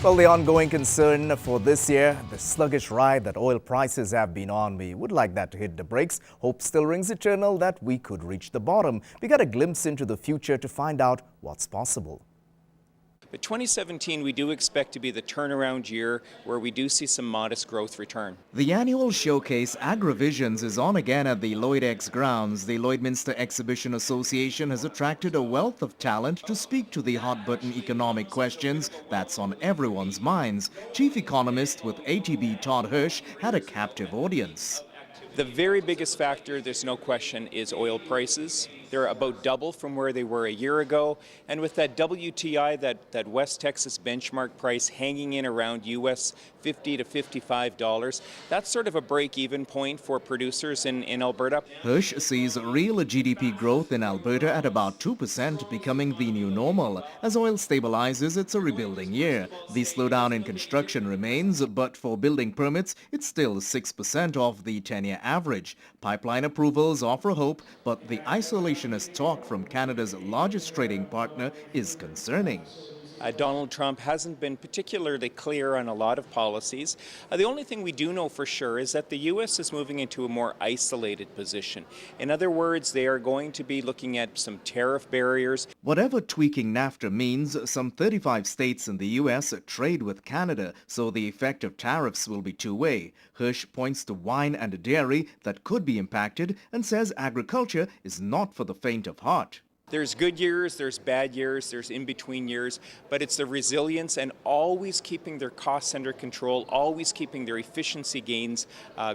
Well, the ongoing concern for this year, the sluggish ride that oil prices have been on, we would like that to hit the brakes. Hope still rings eternal that we could reach the bottom. We got a glimpse into the future to find out what's possible. But 2017, we do expect to be the turnaround year where we do see some modest growth return. The annual showcase AgriVisions is on again at the Lloydx grounds. The Lloydminster Exhibition Association has attracted a wealth of talent to speak to the hot-button economic questions that's on everyone's minds. Chief economist with ATB Todd Hirsch had a captive audience. The very biggest factor, there's no question, is oil prices. They're about double from where they were a year ago. And with that WTI, that West Texas benchmark price hanging in around US $50 to $55, that's sort of a break-even point for producers in Alberta. Hirsch sees real GDP growth in Alberta at about 2%, becoming the new normal. As oil stabilizes, it's a rebuilding year. The slowdown in construction remains, but for building permits, it's still 6% of the 10-year average. Pipeline approvals offer hope, but the isolationist talk from Canada's largest trading partner is concerning. Donald Trump hasn't been particularly clear on a lot of policies. The only thing we do know for sure is that the U.S. is moving into a more isolated position. In other words, they are going to be looking at some tariff barriers. Whatever tweaking NAFTA means, some 35 states in the U.S. trade with Canada, so the effect of tariffs will be two-way. Hirsch points to wine and dairy that could be impacted and says agriculture is not for the faint of heart. There's good years, there's bad years, there's in-between years, but it's the resilience and always keeping their costs under control, always keeping their efficiency gains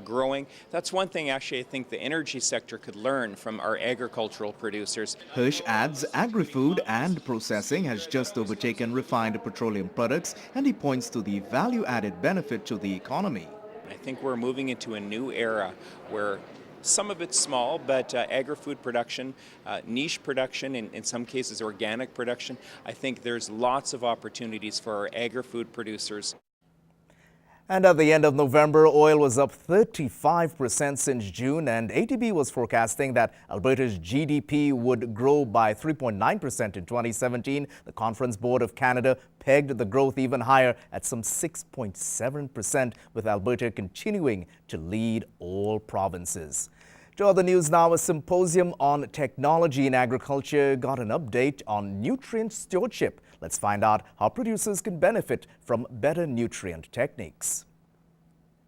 growing. That's one thing actually I think the energy sector could learn from our agricultural producers. Hirsch adds agri-food and processing has just overtaken refined petroleum products, and he points to the value-added benefit to the economy. I think we're moving into a new era where some of it's small, but agri-food production, niche production, in some cases organic production, I think there's lots of opportunities for our agri-food producers. And at the end of November, oil was up 35% since June, and ATB was forecasting that Alberta's GDP would grow by 3.9% in 2017. The Conference Board of Canada pegged the growth even higher at some 6.7%, with Alberta continuing to lead all provinces. To other news now, a symposium on technology in agriculture got an update on nutrient stewardship. Let's find out how producers can benefit from better nutrient techniques.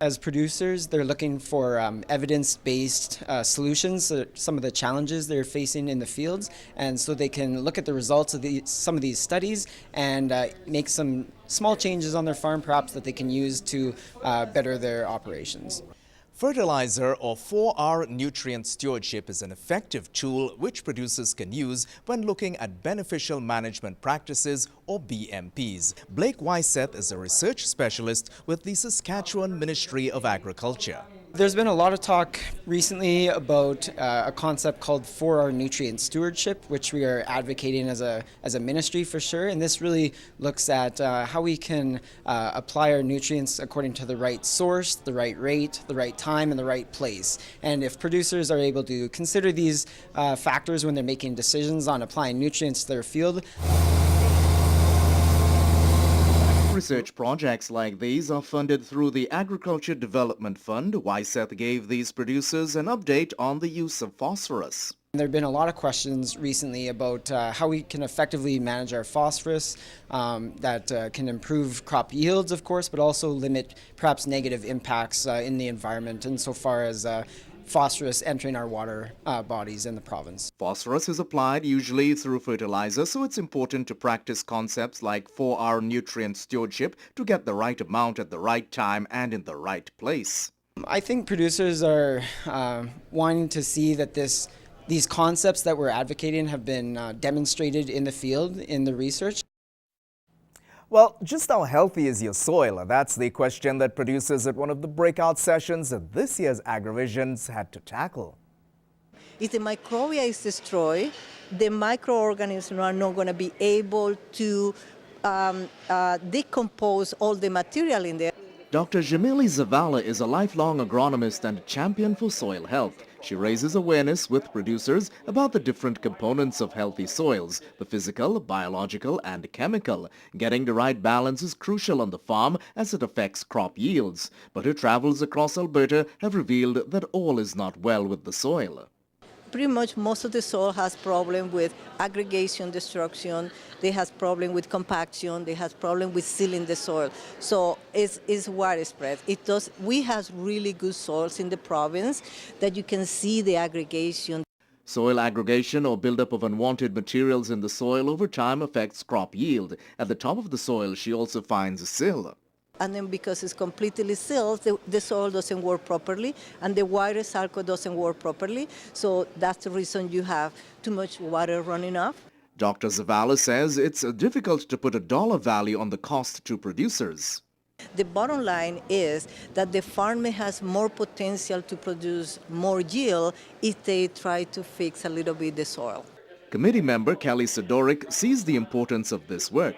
As producers, they're looking for evidence-based solutions, some of the challenges they're facing in the fields, and so they can look at the results of some of these studies and make some small changes on their farm, perhaps, that they can use to better their operations. Fertilizer or 4R nutrient stewardship is an effective tool which producers can use when looking at beneficial management practices or BMPs. Blake Wyseth is a research specialist with the Saskatchewan Ministry of Agriculture. There's been a lot of talk recently about a concept called 4R nutrient stewardship, which we are advocating as a ministry for sure. And this really looks at how we can apply our nutrients according to the right source, the right rate, the right time, and the right place. And if producers are able to consider these factors when they're making decisions on applying nutrients to their field. Research projects like these are funded through the Agriculture Development Fund. Wyseth gave these producers an update on the use of phosphorus. There have been a lot of questions recently about how we can effectively manage our phosphorus that can improve crop yields, of course, but also limit perhaps negative impacts in the environment insofar as phosphorus entering our water bodies in the province. Phosphorus is applied usually through fertilizer, so it's important to practice concepts like 4R nutrient stewardship to get the right amount at the right time and in the right place. I think producers are wanting to see that these concepts that we're advocating have been demonstrated in the field, in the research. Well, just how healthy is your soil? That's the question that producers at one of the breakout sessions at this year's AgriVisions had to tackle. If the microbia is destroyed, the microorganisms are not going to be able to decompose all the material in there. Dr. Jamili Zavala is a lifelong agronomist and champion for soil health. She raises awareness with producers about the different components of healthy soils, the physical, biological and chemical. Getting the right balance is crucial on the farm as it affects crop yields. But her travels across Alberta have revealed that all is not well with the soil. Pretty much most of the soil has problem with aggregation, destruction. They has problem with compaction. They has problem with sealing the soil. So it's widespread. We have really good soils in the province that you can see the aggregation. Soil aggregation or buildup of unwanted materials in the soil over time affects crop yield. At the top of the soil, she also finds sill. And then because it's completely sealed, the soil doesn't work properly, and the water cycle doesn't work properly. So that's the reason you have too much water running off. Dr. Zavala says it's difficult to put a dollar value on the cost to producers. The bottom line is that the farmer has more potential to produce more yield if they try to fix a little bit the soil. Committee member Kelly Sidoric sees the importance of this work.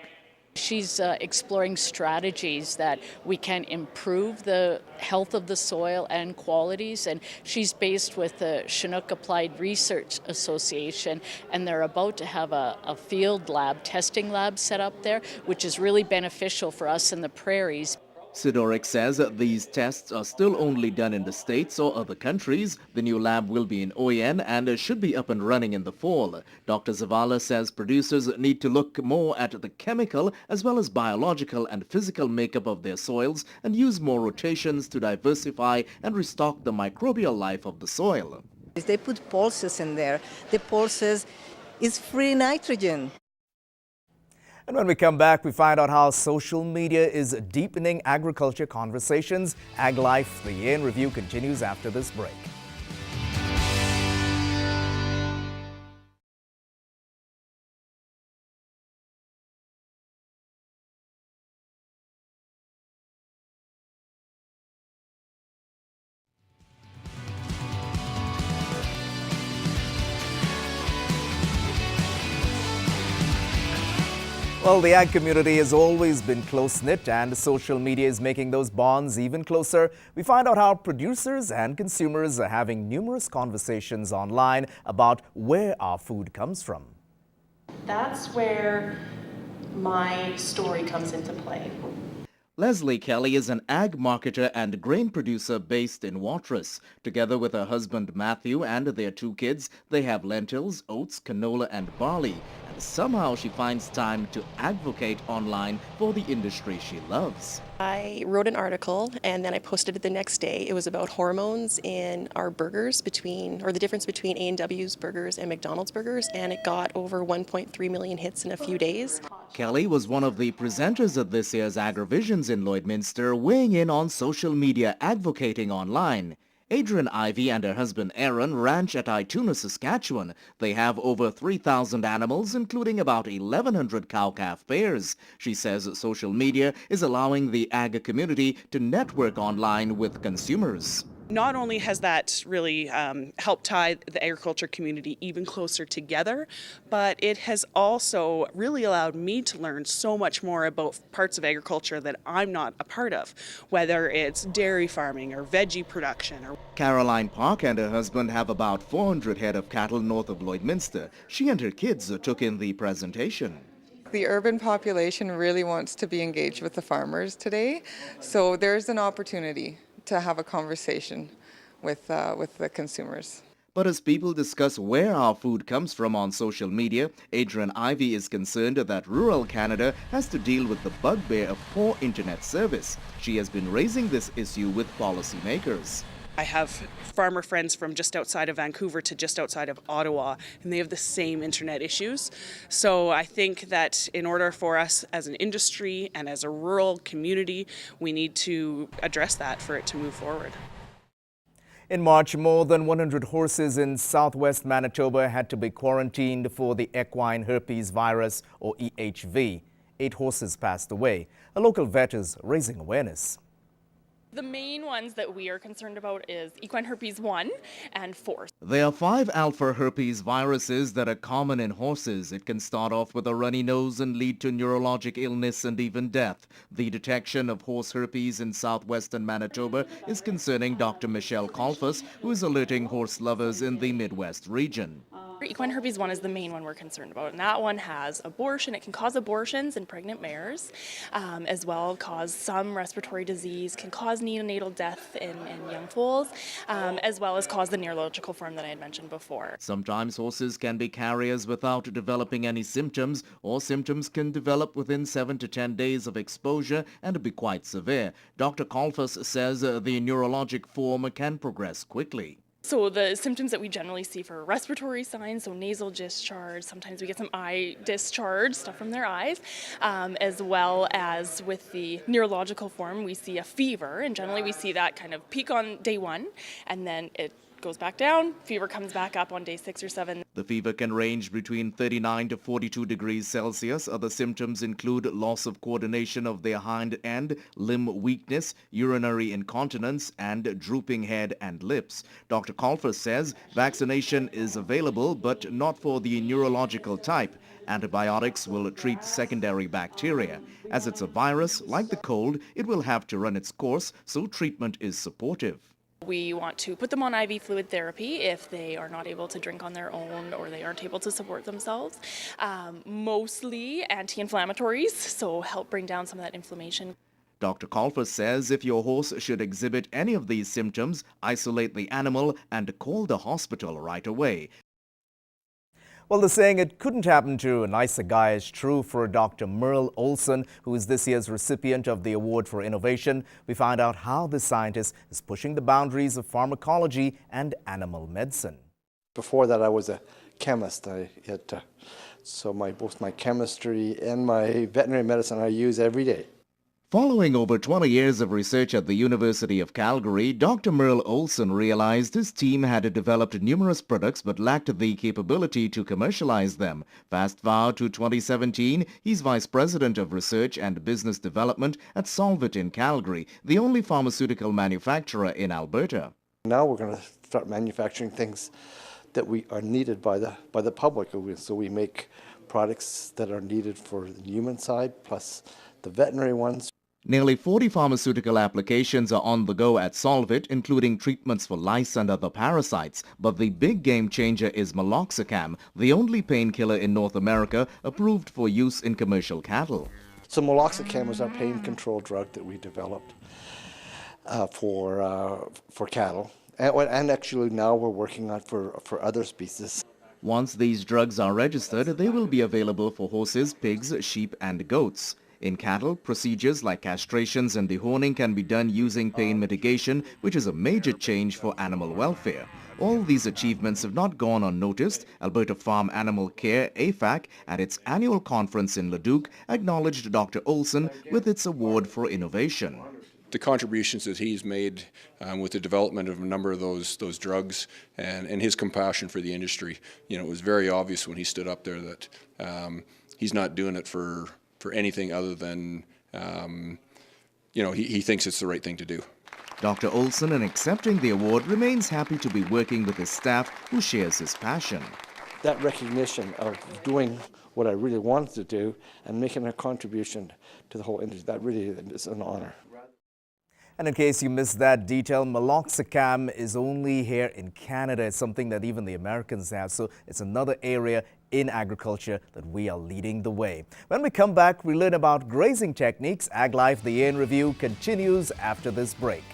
She's exploring strategies that we can improve the health of the soil and qualities, and she's based with the Chinook Applied Research Association, and they're about to have a field lab, testing lab set up there, which is really beneficial for us in the prairies. Sidoric says these tests are still only done in the States or other countries. The new lab will be in OEN and should be up and running in the fall. Dr. Zavala says producers need to look more at the chemical as well as biological and physical makeup of their soils and use more rotations to diversify and restock the microbial life of the soil. If they put pulses in there, the pulses is free nitrogen. And when we come back, we find out how social media is deepening agriculture conversations. Ag Life, the Year in Review, continues after this break. Well, the ag community has always been close-knit, and social media is making those bonds even closer. We find out how producers and consumers are having numerous conversations online about where our food comes from. That's where my story comes into play. Leslie Kelly is an ag marketer and grain producer based in Watrous. Together with her husband Matthew and their 2 kids, they have lentils, oats, canola and barley. And somehow she finds time to advocate online for the industry she loves. I wrote an article and then I posted it the next day. It was about hormones in our burgers the difference between A&W's burgers and McDonald's burgers, and it got over 1.3 million hits in a few days. Kelly was one of the presenters at this year's Agrivisions in Lloydminster, weighing in on social media advocating online. Adrian Ivy and her husband Aaron ranch at Ituna, Saskatchewan. They have over 3,000 animals, including about 1,100 cow-calf pairs. She says social media is allowing the ag community to network online with consumers. Not only has that really helped tie the agriculture community even closer together, but it has also really allowed me to learn so much more about parts of agriculture that I'm not a part of, whether it's dairy farming or veggie production. Caroline Park and her husband have about 400 head of cattle north of Lloydminster. She and her kids took in the presentation. The urban population really wants to be engaged with the farmers today, so there's an opportunity to have a conversation with the consumers. But as people discuss where our food comes from on social media, Adrian Ivy is concerned that rural Canada has to deal with the bugbear of poor internet service. She has been raising this issue with policymakers. I have farmer friends from just outside of Vancouver to just outside of Ottawa, and they have the same internet issues. So I think that in order for us as an industry and as a rural community, we need to address that for it to move forward. In March, more than 100 horses in southwest Manitoba had to be quarantined for the equine herpes virus, or EHV. 8 horses passed away. A local vet is raising awareness. The main ones that we are concerned about is Equine Herpes 1 and 4. There are 5 alpha herpes viruses that are common in horses. It can start off with a runny nose and lead to neurologic illness and even death. The detection of horse herpes in southwestern Manitoba is concerning Dr. Michelle Colfus, who is alerting horse lovers in the Midwest region. Equine Herpes 1 is the main one we're concerned about, and that one has abortion. It can cause abortions in pregnant mares, as well cause some respiratory disease, can cause neonatal death in young foals, as well as cause the neurological form that I had mentioned before. Sometimes horses can be carriers without developing any symptoms, or symptoms can develop within 7 to 10 days of exposure and be quite severe. Dr. Colfus says the neurologic form can progress quickly. So the symptoms that we generally see for respiratory signs, so nasal discharge, sometimes we get some eye discharge, stuff from their eyes, as well as with the neurological form, we see a fever, and generally we see that kind of peak on day 1, and then it goes back down, fever comes back up on day 6 or 7. The fever can range between 39 to 42 degrees Celsius. Other symptoms include loss of coordination of their hind end, limb weakness, urinary incontinence, and drooping head and lips. Dr. Colfus says vaccination is available, but not for the neurological type. Antibiotics will treat secondary bacteria. As it's a virus, like the cold, it will have to run its course, so treatment is supportive. We want to put them on IV fluid therapy if they are not able to drink on their own or they aren't able to support themselves. Mostly anti-inflammatories, so help bring down some of that inflammation. Dr. Colfus says if your horse should exhibit any of these symptoms, isolate the animal and call the hospital right away. Well, the saying, "It couldn't happen to a nicer guy," is true for Dr. Merle Olson, who is this year's recipient of the Award for Innovation. We find out how the scientist is pushing the boundaries of pharmacology and animal medicine. Before that, I was a chemist. So both my chemistry and my veterinary medicine I use every day. Following over 20 years of research at the University of Calgary, Dr. Merle Olson realized his team had developed numerous products but lacked the capability to commercialize them. Fast forward to 2017, he's Vice President of Research and Business Development at Solvit in Calgary, the only pharmaceutical manufacturer in Alberta. Now we're going to start manufacturing things that are needed by the public. So we make products that are needed for the human side plus the veterinary ones. Nearly 40 pharmaceutical applications are on the go at Solvit, including treatments for lice and other parasites. But the big game changer is meloxicam, the only painkiller in North America approved for use in commercial cattle. So meloxicam is our pain control drug that we developed for cattle. And actually now we're working on for other species. Once these drugs are registered, they will be available for horses, pigs, sheep and goats. In cattle, procedures like castrations and dehorning can be done using pain mitigation, which is a major change for animal welfare. All these achievements have not gone unnoticed. Alberta Farm Animal Care, AFAC, at its annual conference in Leduc, acknowledged Dr. Olson with its award for innovation. The contributions that he's made with the development of a number of those drugs and his compassion for the industry, it was very obvious when he stood up there that he's not doing it for anything other than, he thinks it's the right thing to do. Dr. Olson, in accepting the award, remains happy to be working with his staff who shares his passion. That recognition of doing what I really wanted to do and making a contribution to the whole industry, that really is an honor. And in case you missed that detail, meloxicam is only here in Canada. It's something that even the Americans have, so it's another area in agriculture that we are leading the way. When we come back, we learn about grazing techniques. Ag Life, the Year in Review, continues after this break.